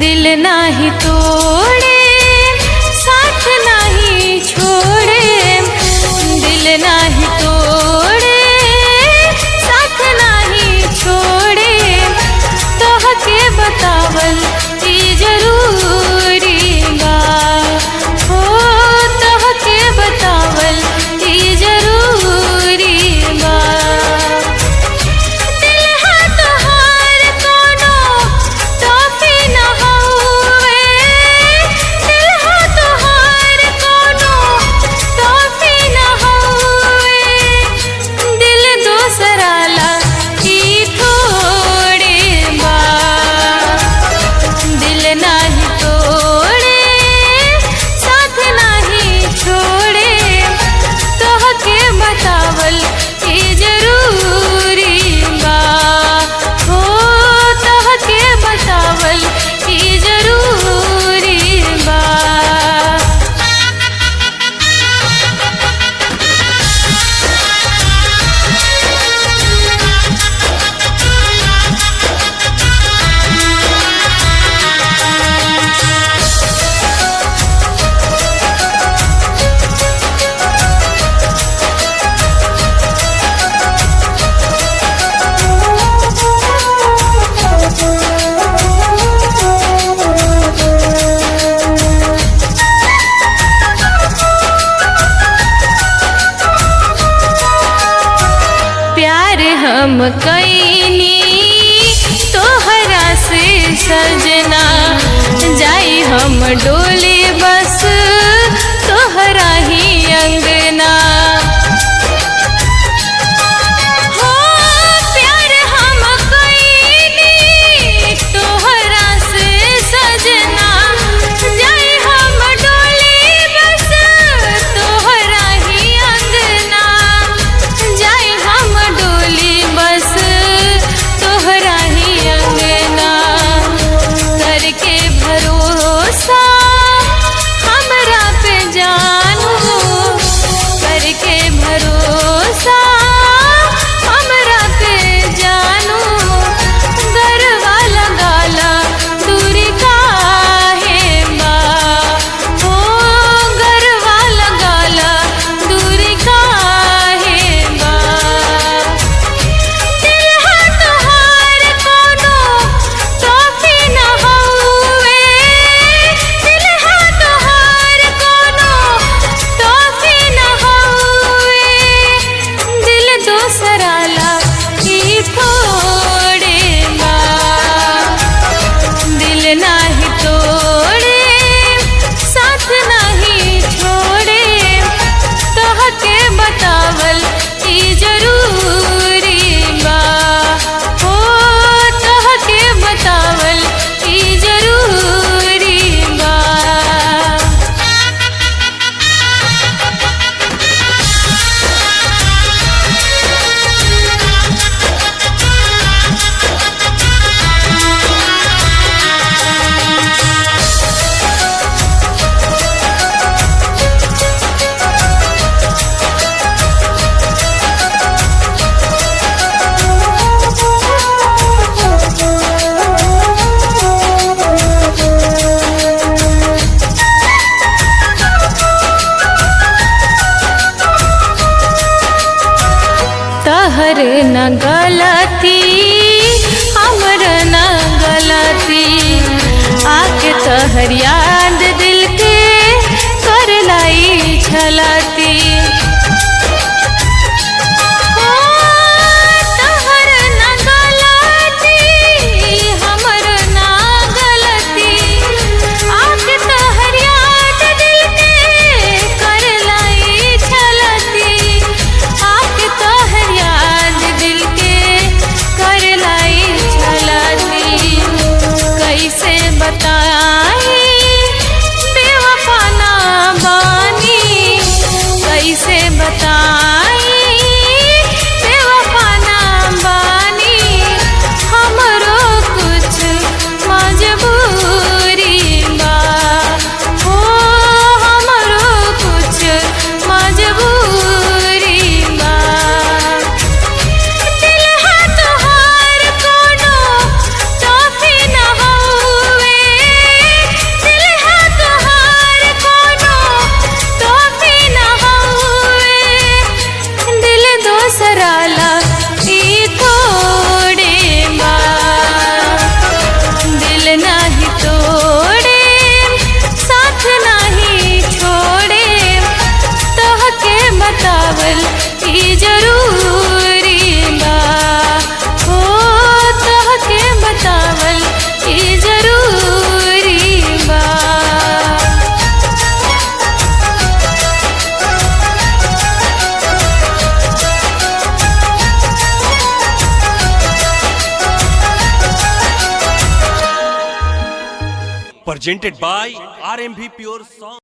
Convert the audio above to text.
दिल नाही तोड़े साथ नाही छोड़े, दिल नाही तोड़े साथ नाही छोड़े, तोहके बतावल ई जरूरी बा, हो तोहके बतावल ई जरूरी बा। दिल हा तोहार कोनो टॉफी न हउवे, दिल हा तोहार कोनो टॉफी न हउवे, दिल दोसरा ला ई थोड़े बा, दिल नाही तोड़े साथ नाही छोड़े, तोहके बतावल ई जरूरी बा, हो तोहके बतावल ई जरूरी बा। प्यार हम कईनी तोहरा से सजना, जाई हम डोली बस तोहरा ही अंगना, हो प्यार हम कईनी तोहरा से सजना, जाई हम डोली बस तोहरा ही अंगना, जाई हम डोली बस तोहरा ही अंगना, करके भरोसा हमरा पे जानू, करके भरोसा हमरा पे जानू, गरवा लगाला दूरी काहे बा, हो गरवा लगाला दूरी काहे बा। दिल हा तोहार कोनो टॉफी न हउवे, दिल हा तोहार कोनो टॉफी न हउवे, दिल दोसरा ला ई थोड़े बा, दिल नाही तोड़े साथ नाही छोड़े, तोहके बतावल ई जरूरी बा, हो तोहके बतावल ई जरूरी बा। तहर न गलती हमर न गलती, आके तहर याद दिल के कर लाई छलती, हो तहर न गलती हमर न गलती, आके तहर याद दिल के कर लाई छलती, आके तोहर याद दिल के कर लाई छलती, कैसे बताई बेवफा ना बानी, कैसे बताई बेवफा ना बानी, हमरो कुछ मजबूरी बा, हो हमरो कुछ मजबूरी बा। दिल हा तोहार कोनो टॉफी न हउवे, presented by RMV Pure Song.